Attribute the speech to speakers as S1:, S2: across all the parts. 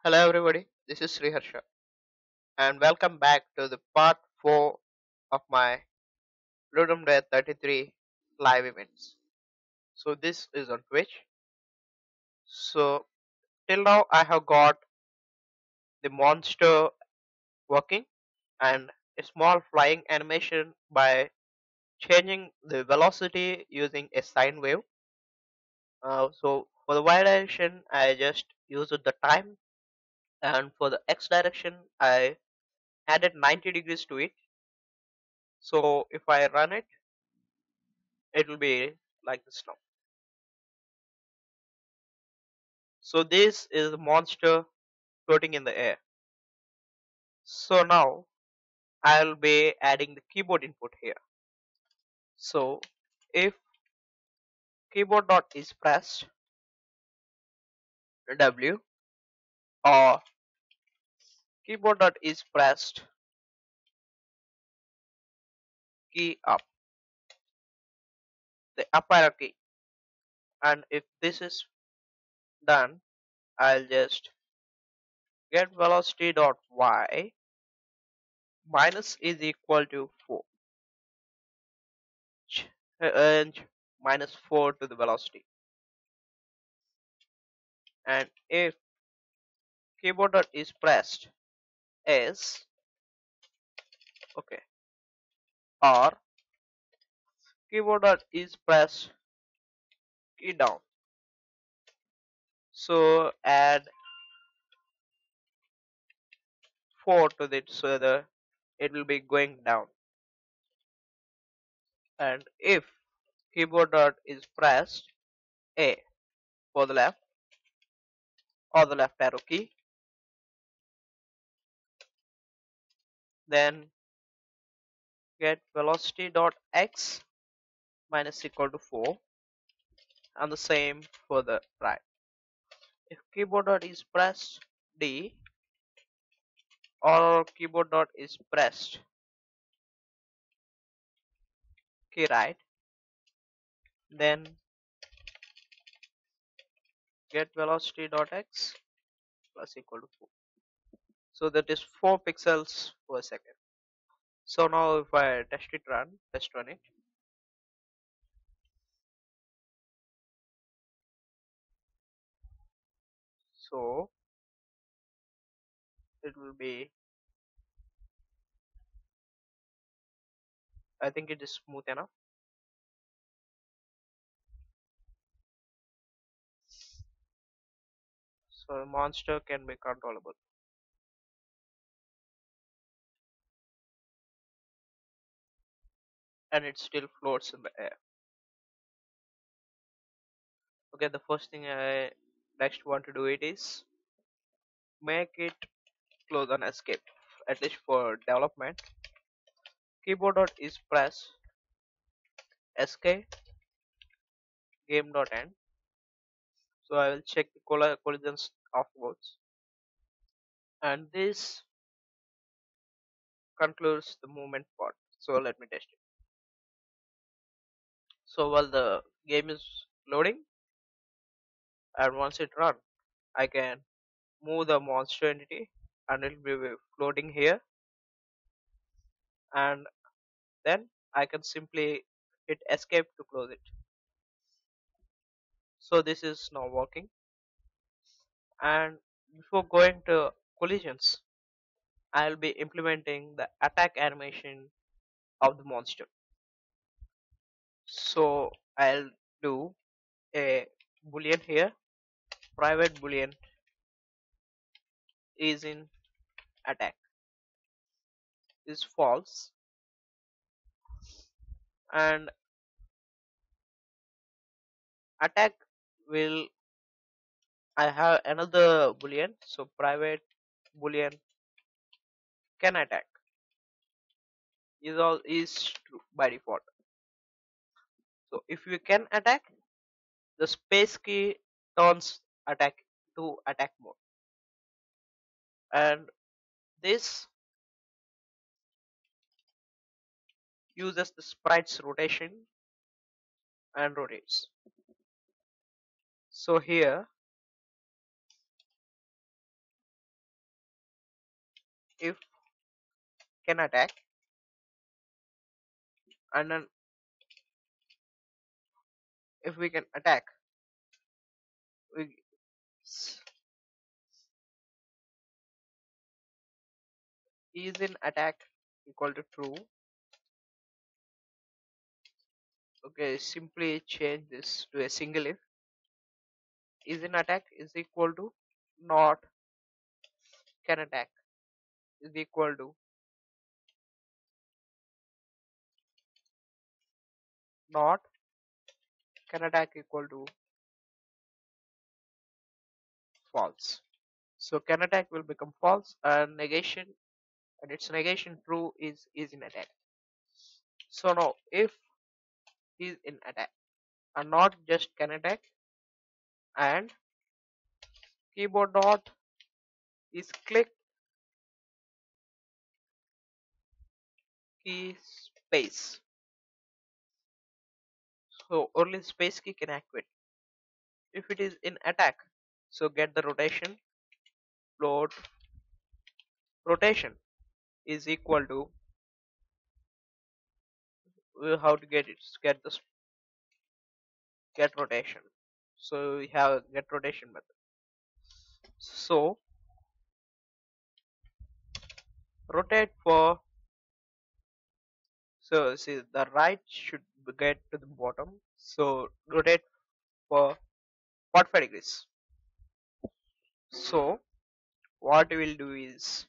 S1: Hello everybody, this is Sriharsha and welcome back to the part 4 of my Ludum Dare 33 live events. So this is on Twitch. So till now I have got the monster working and a small flying animation by changing the velocity using a sine wave. So for the y direction I just used the time, and for the x direction I added 90 degrees to it. So if I run it, it will be like this now. So this is the monster floating in the air. So now I'll be adding the keyboard input here. So if keyboard dot is pressed W, or keyboard dot is pressed key up, the up arrow key, and if this is done, I'll just get velocity dot y minus is equal to 4, and minus 4 to the velocity. And if keyboard dot is pressed S, okay, or keyboard dot is pressed key down, so add 4 to it so that it will be going down. And if keyboard dot is pressed A for the left, or the left arrow key, then get velocity dot x minus equal to 4, and the same for the right. If keyboard dot is pressed D, or keyboard dot is pressed key right, then get velocity dot x plus equal to 4. So that is 4 pixels per second. So now if I test run it, so it will be, I think it is smooth enough. So the monster can be controllable, and it still floats in the air. Okay, the first thing I next want to do it is make it close and escape, at least for development. Keyboard dot is press escape game dot end. So I will check the collisions afterwards, and this concludes the movement part. So let me test it. So while the game is loading, and once it run, I can move the monster entity and it will be floating here, and then I can simply hit escape to close it. So this is now working. And before going to collisions, I'll be implementing the attack animation of the monster. So I'll do a boolean here. Private boolean is in attack is false, and attack will, I have another boolean, so private boolean can attack is true by default. So if you can attack, the space key turns attack to attack mode, and this uses the sprite's rotation and rotates. So here if can attack, and then if we can attack, we is in attack equal to true. Okay, simply change this to a single if. Is in attack is equal to not can attack is equal to not can attack equal to false. So can attack will become false, and negation and its negation true is in attack. So now if is in attack and not just can attack, and keyboard dot is click key space. So only space key can activate. If it is in attack, so get the rotation float rotation is equal to how to get it, get this get rotation. So we have get rotation method. So rotate for, so see the right should get to the bottom, so rotate for 45 degrees. So what we will do is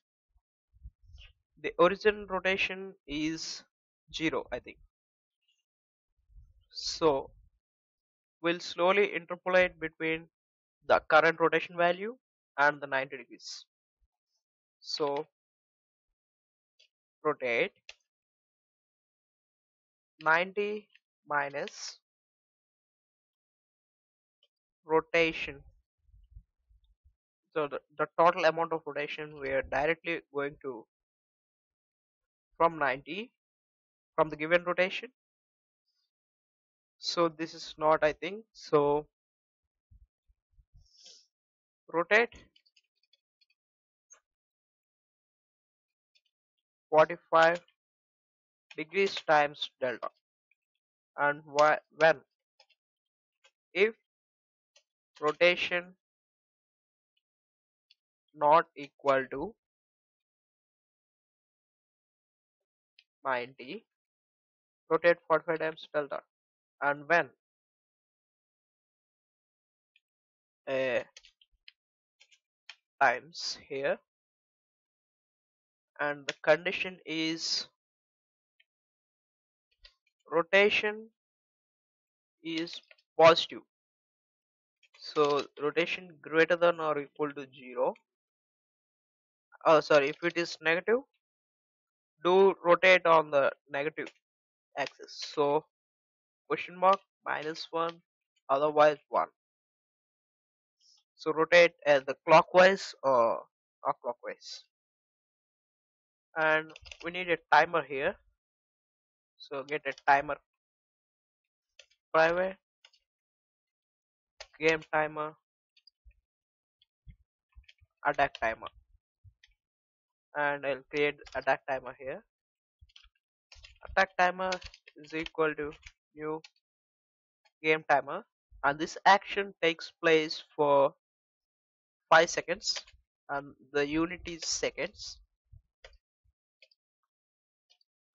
S1: the origin rotation is 0 I think, so we'll slowly interpolate between the current rotation value and the 90 degrees. So rotate 90 minus rotation, so the total amount of rotation we are directly going to from 90 from the given rotation. So this is not I think, so rotate 45 degrees times delta, and when if rotation not equal to 90, rotate 45 times delta, and when times here, and the condition is rotation is positive, so rotation greater than or equal to 0. Oh sorry, if it is negative, do rotate on the negative axis, so question mark -1, otherwise 1. So rotate as the clockwise or clockwise, and we need a timer here, so get a timer private game timer attack timer, and I'll create attack timer here. Attack timer is equal to new game timer, and this action takes place for 5 seconds, and the unit is seconds,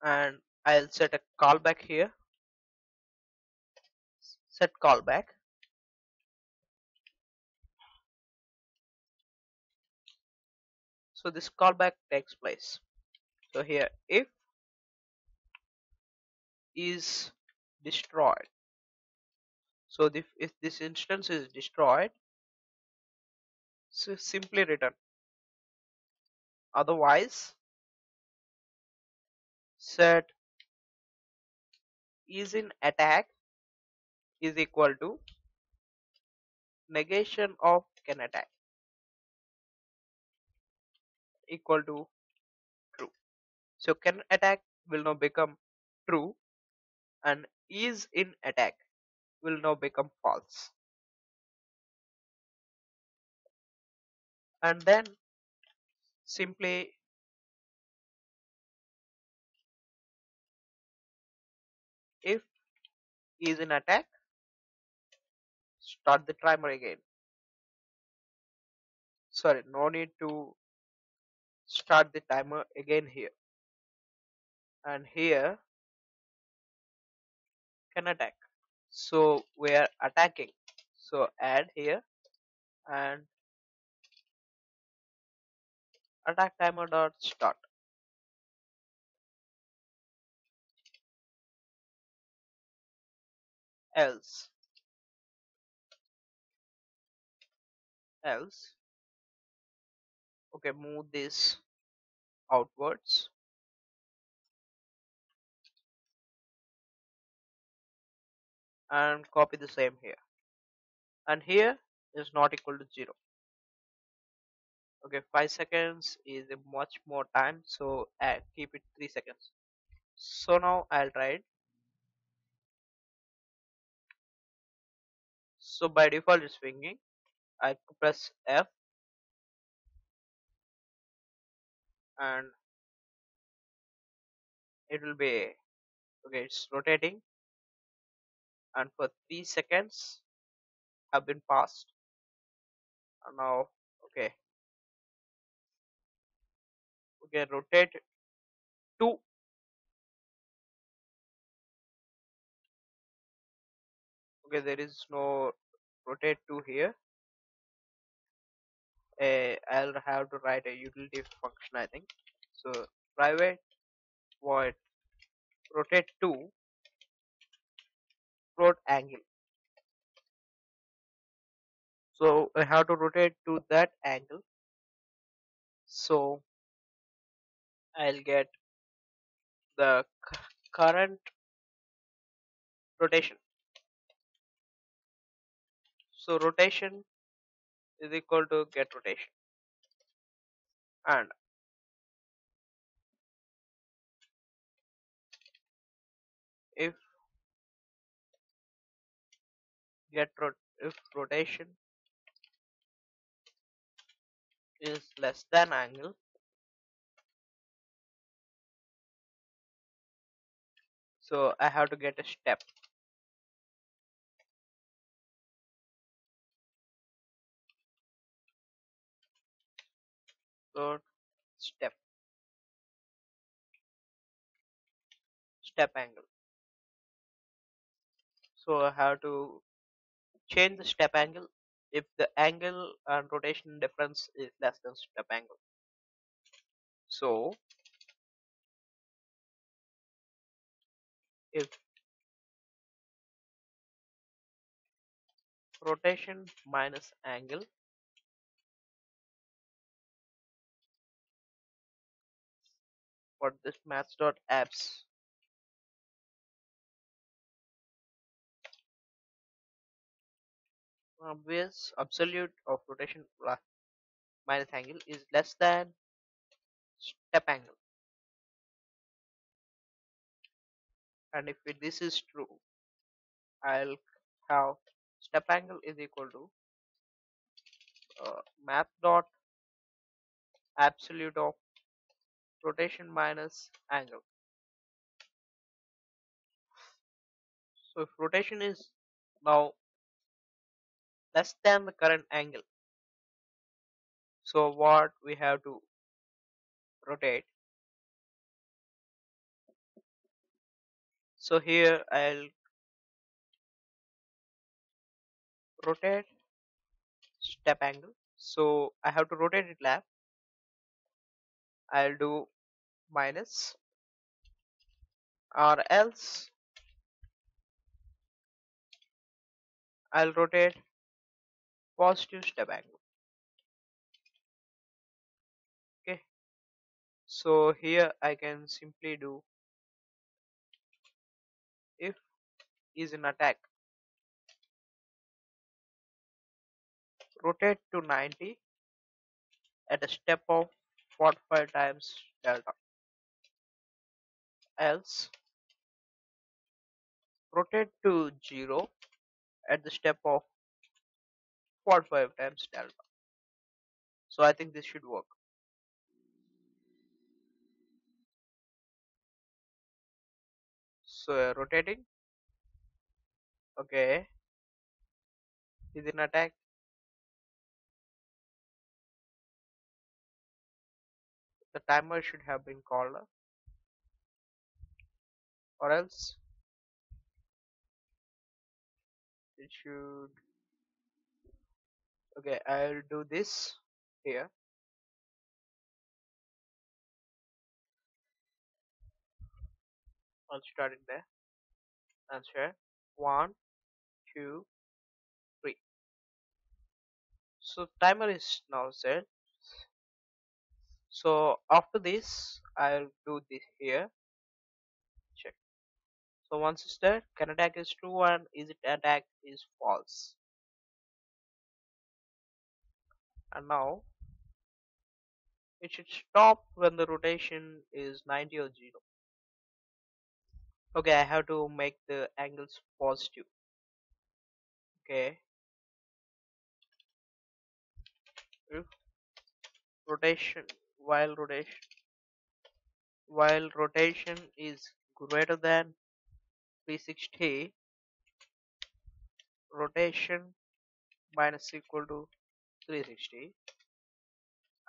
S1: and I'll set a callback here, set callback. So this callback takes place, so here if is destroyed, so if this instance is destroyed, so simply return, otherwise set is in attack is equal to negation of can attack equal to true. So can attack will now become true, and is in attack will now become false, and then simply is in attack, start the timer again. Sorry, no need to start the timer again here. And here can attack. So we are attacking. So add here and attack timer dot start. Else else okay, move this outwards and copy the same here. And here is not equal to 0. Okay, 5 seconds is a much more time, so keep it 3 seconds. So now I'll try it. So by default it's swinging. I press F and it will be okay, it's rotating, and for 3 seconds have been passed. And now okay, okay, rotate 2. Okay, there is no rotate 2 here. I'll have to write a utility function, I think. So private void rotate 2 float angle. So I have to rotate to that angle. So I'll get the current rotation. So rotation is equal to get rotation. And if if rotation is less than angle, so I have to get a step. So step angle. So I have to change the step angle if the angle and rotation difference is less than step angle. So if rotation minus angle for this maths.apps obvious absolute of rotation minus angle is less than step angle, and if this is true, I'll have step angle is equal to math dot absolute of rotation minus angle. So if rotation is now less than the current angle, so what we have to rotate. So here I'll rotate step angle. So I have to rotate it left. I'll do minus, or else I'll rotate positive step angle. Okay. So here I can simply do if is in attack, rotate to 90 at a step of 45 times delta. Else rotate to 0 at the step of 45 times delta. So I think this should work. So rotating Okay, he didn't attack. The timer should have been called, or else it should. Okay, I'll do this here. I'll start it there and share. One, two, three. So timer is now set. So after this, I'll do this here. Check. So once it's there, can attack is true and is it attack is false. And now it should stop when the rotation is 90 or 0. Okay, I have to make the angles positive. Okay, if rotation while rotation is greater than 360, rotation minus equal to 360,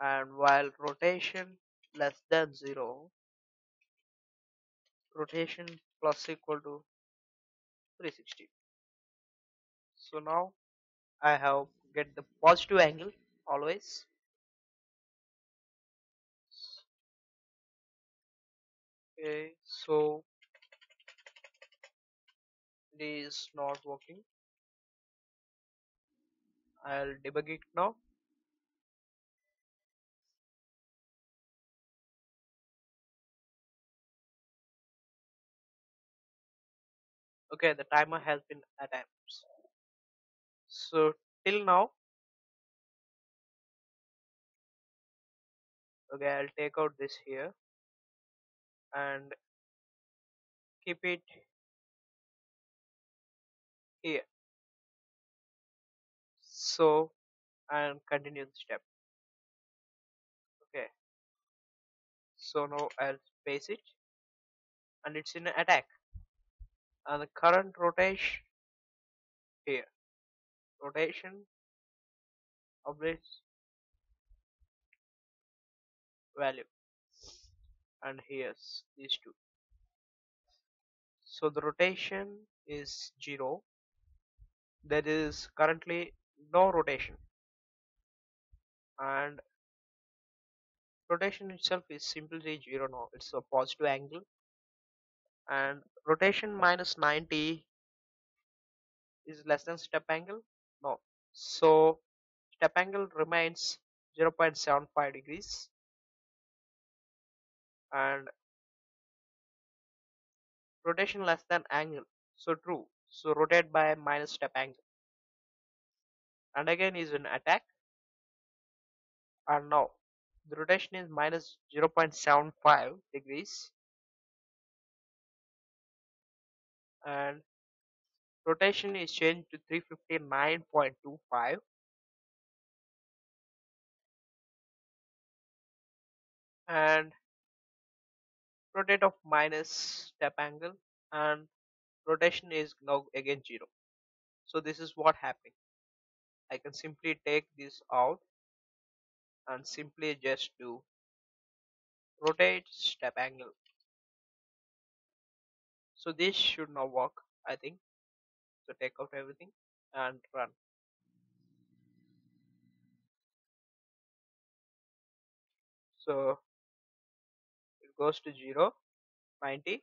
S1: and while rotation less than 0, rotation plus equal to 360. So now I have get the positive angle always. Okay, so it is not working. I'll debug it now. Okay, the timer has been attempts. So till now, okay, I'll take out this here and keep it here. So and continue the step. Okay, so now I'll space it and it's in attack. And the current rotation here, rotation of this value, and here's these two. So the rotation is 0. There is currently no rotation, and rotation itself is simply 0 now. It's a positive angle, and rotation minus 90 is less than step angle. No, so step angle remains 0.75 degrees, and rotation less than angle. So true. So rotate by minus step angle, and again is an attack. And now the rotation is minus 0.75 degrees, and rotation is changed to 359.25, and rotate of minus step angle, and rotation is now again 0. So this is what happening. I can simply take this out and simply just do rotate step angle. So this should now work, I think. So take out everything and run. So it goes to 0, 90,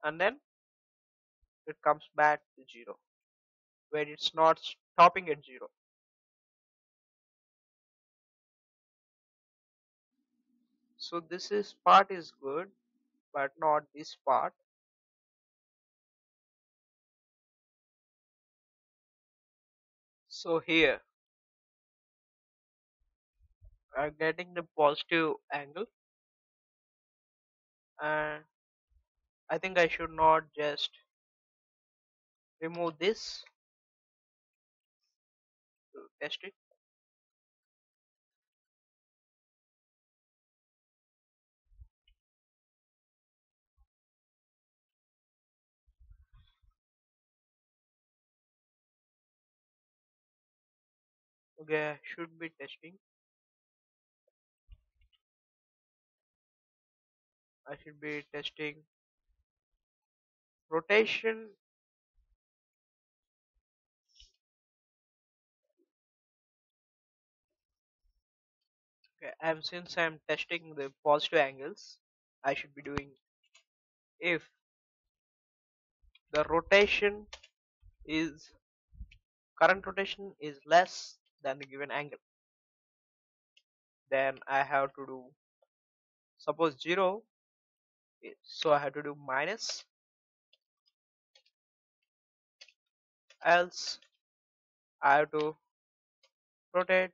S1: and then it comes back to 0 where it's not stopping at 0. So this is part is good, but not this part. So here I'm getting the positive angle, and I think I should not just remove this to test it. Okay, I should be testing. I should be testing rotation. Okay, and since I'm testing the positive angles, I should be doing if the rotation is current rotation is less than the given angle, then I have to do suppose 0, so I have to do minus, else I have to rotate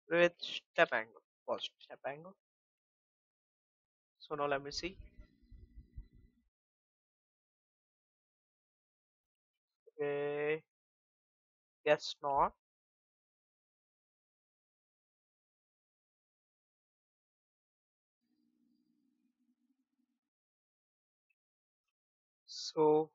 S1: with step angle, positive step angle. So now let me see. Okay, guess not. So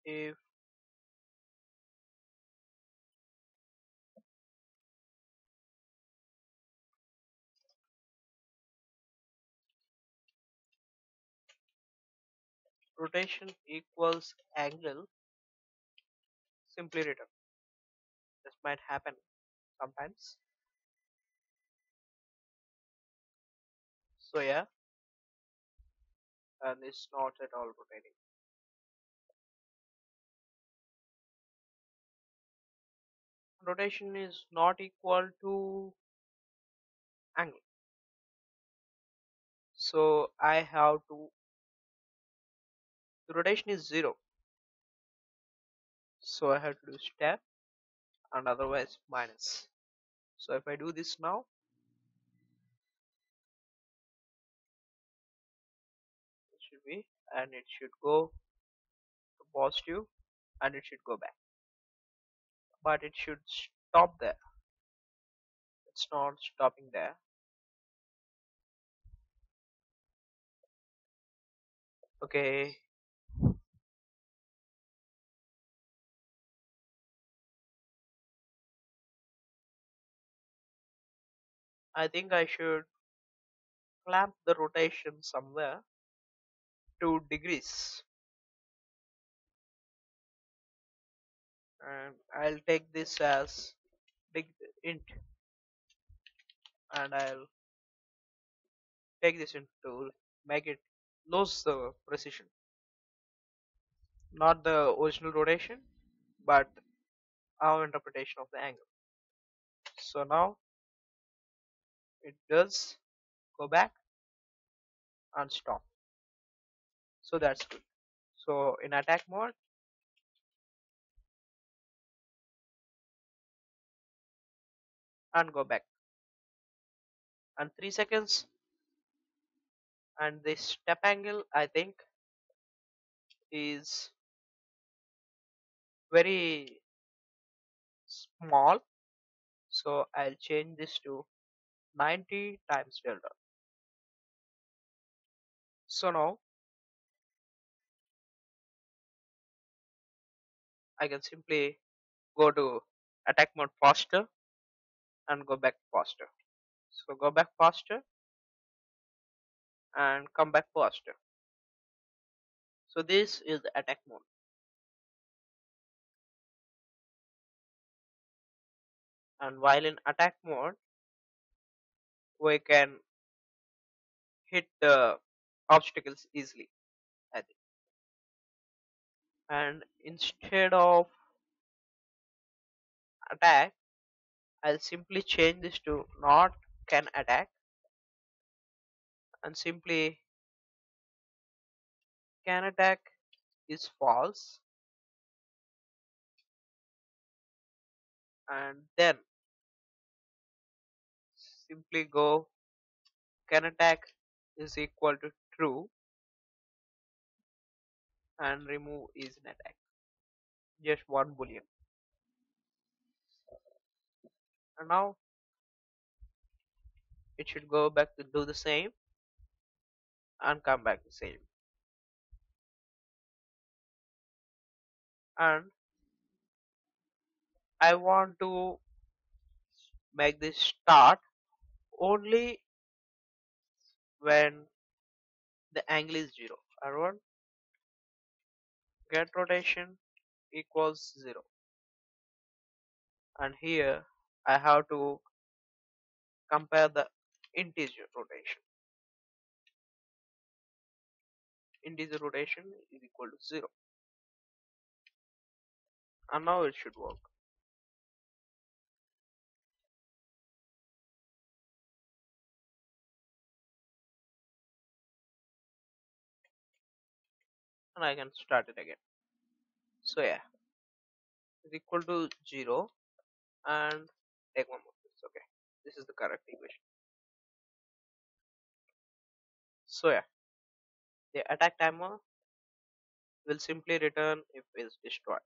S1: if rotation equals angle, simply written. This might happen sometimes. So yeah, and it's not at all rotating. Rotation is not equal to angle. So I have to, the rotation is 0. So I have to do step and otherwise minus. So if I do this now, it should be, and it should go to positive and it should go back. But it should stop there. It's not stopping there. Okay, I think I should clamp the rotation somewhere 2 degrees, and I'll take this as big int, and I'll take this int to make it lose the precision, not the original rotation but our interpretation of the angle. So now it does go back and stop, so that's good. So in attack mode, and go back, and 3 seconds, and this step angle I think is very small, so I'll change this to 90 times delta. So now I can simply go to attack mode faster and go back faster. So go back faster and come back faster. So this is the attack mode. And while in attack mode, we can hit the obstacles easily, I think. And instead of attack, I'll simply change this to not can attack, and simply can attack is false, and then simply go can attack is equal to true, and remove is an attack. Just one boolean. And now it should go back to do the same and come back the same. And I want to make this start only when the angle is 0. I want get rotation equals 0, and here I have to compare the integer rotation. Integer rotation is equal to 0, and now it should work. And I can start it again. So yeah, is equal to 0, and take one more. It's okay. This is the correct equation. So yeah, the attack timer will simply return if it's destroyed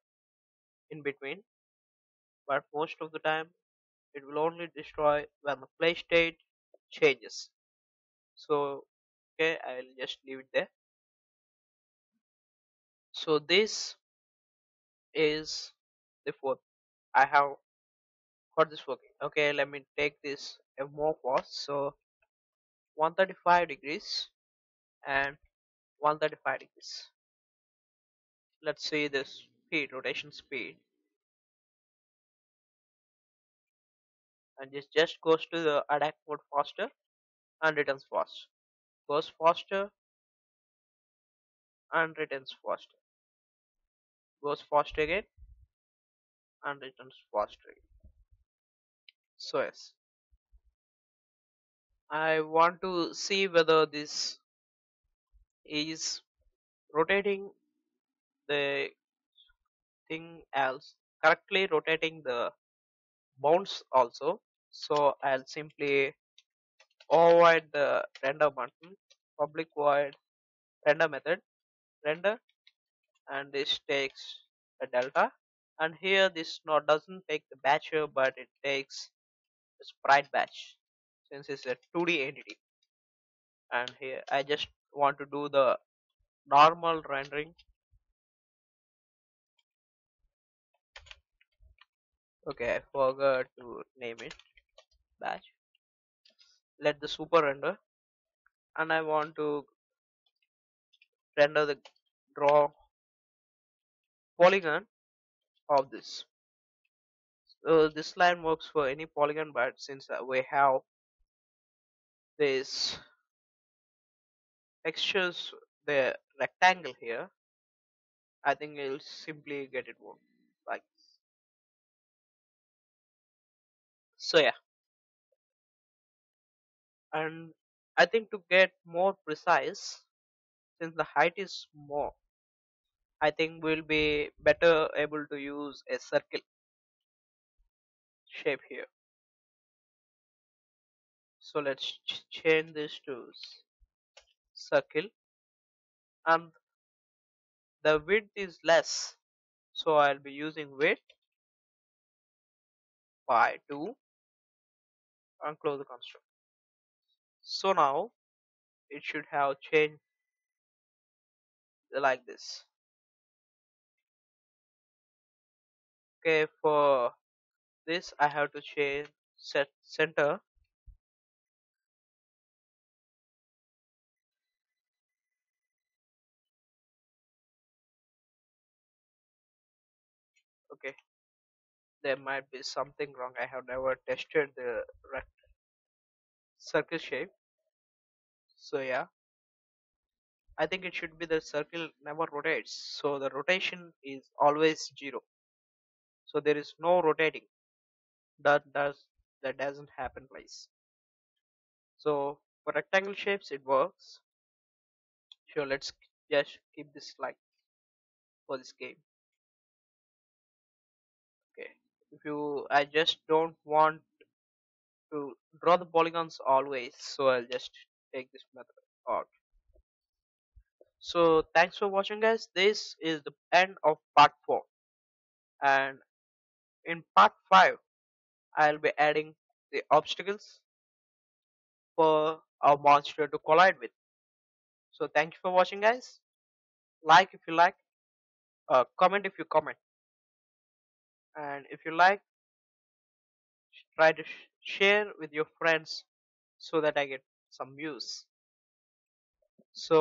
S1: in between, but most of the time it will only destroy when the play state changes. So okay, I'll just leave it there. So this is the fourth. I have got this working. Okay, let me take this a more fast. So 135 degrees and 135 degrees. Let's see this speed, rotation speed, and this just goes to the adapt mode faster and returns fast. Goes faster and returns faster. Goes faster again and returns faster again. So yes, I want to see whether this is rotating the thing else correctly, rotating the bounds also. So I'll simply override the render button, public void render method, render, and this takes a delta. And here this not doesn't take the batcher, but it takes the sprite batch since it's a 2D entity. And here I just want to do the normal rendering. Okay, I forgot to name it batch. Let the super render, and I want to render the draw polygon of this. So this line works for any polygon, but since we have this textures the rectangle here, I think it'll simply get it work like this. So yeah, and I think to get more precise, since the height is more, I think we'll be better able to use a circle shape here. So let's change this to circle, and the width is less, so I'll be using width by 2 and close the construct. So now it should have changed like this. Okay, for this I have to change set center. Okay, there might be something wrong. I have never tested the circle shape. So yeah, I think it should be the circle never rotates. So the rotation is always 0. So there is no rotating. That doesn't happen please. So for rectangle shapes it works. Sure, let's just keep this like for this game. Okay. If you I just don't want to draw the polygons always, so I'll just take this method out. So thanks for watching guys. This is the end of part 4, and in part 5 I'll be adding the obstacles for a monster to collide with. So thank you for watching, guys. Like if you like, comment if you comment, and if you like, try to share with your friends so that I get some views. So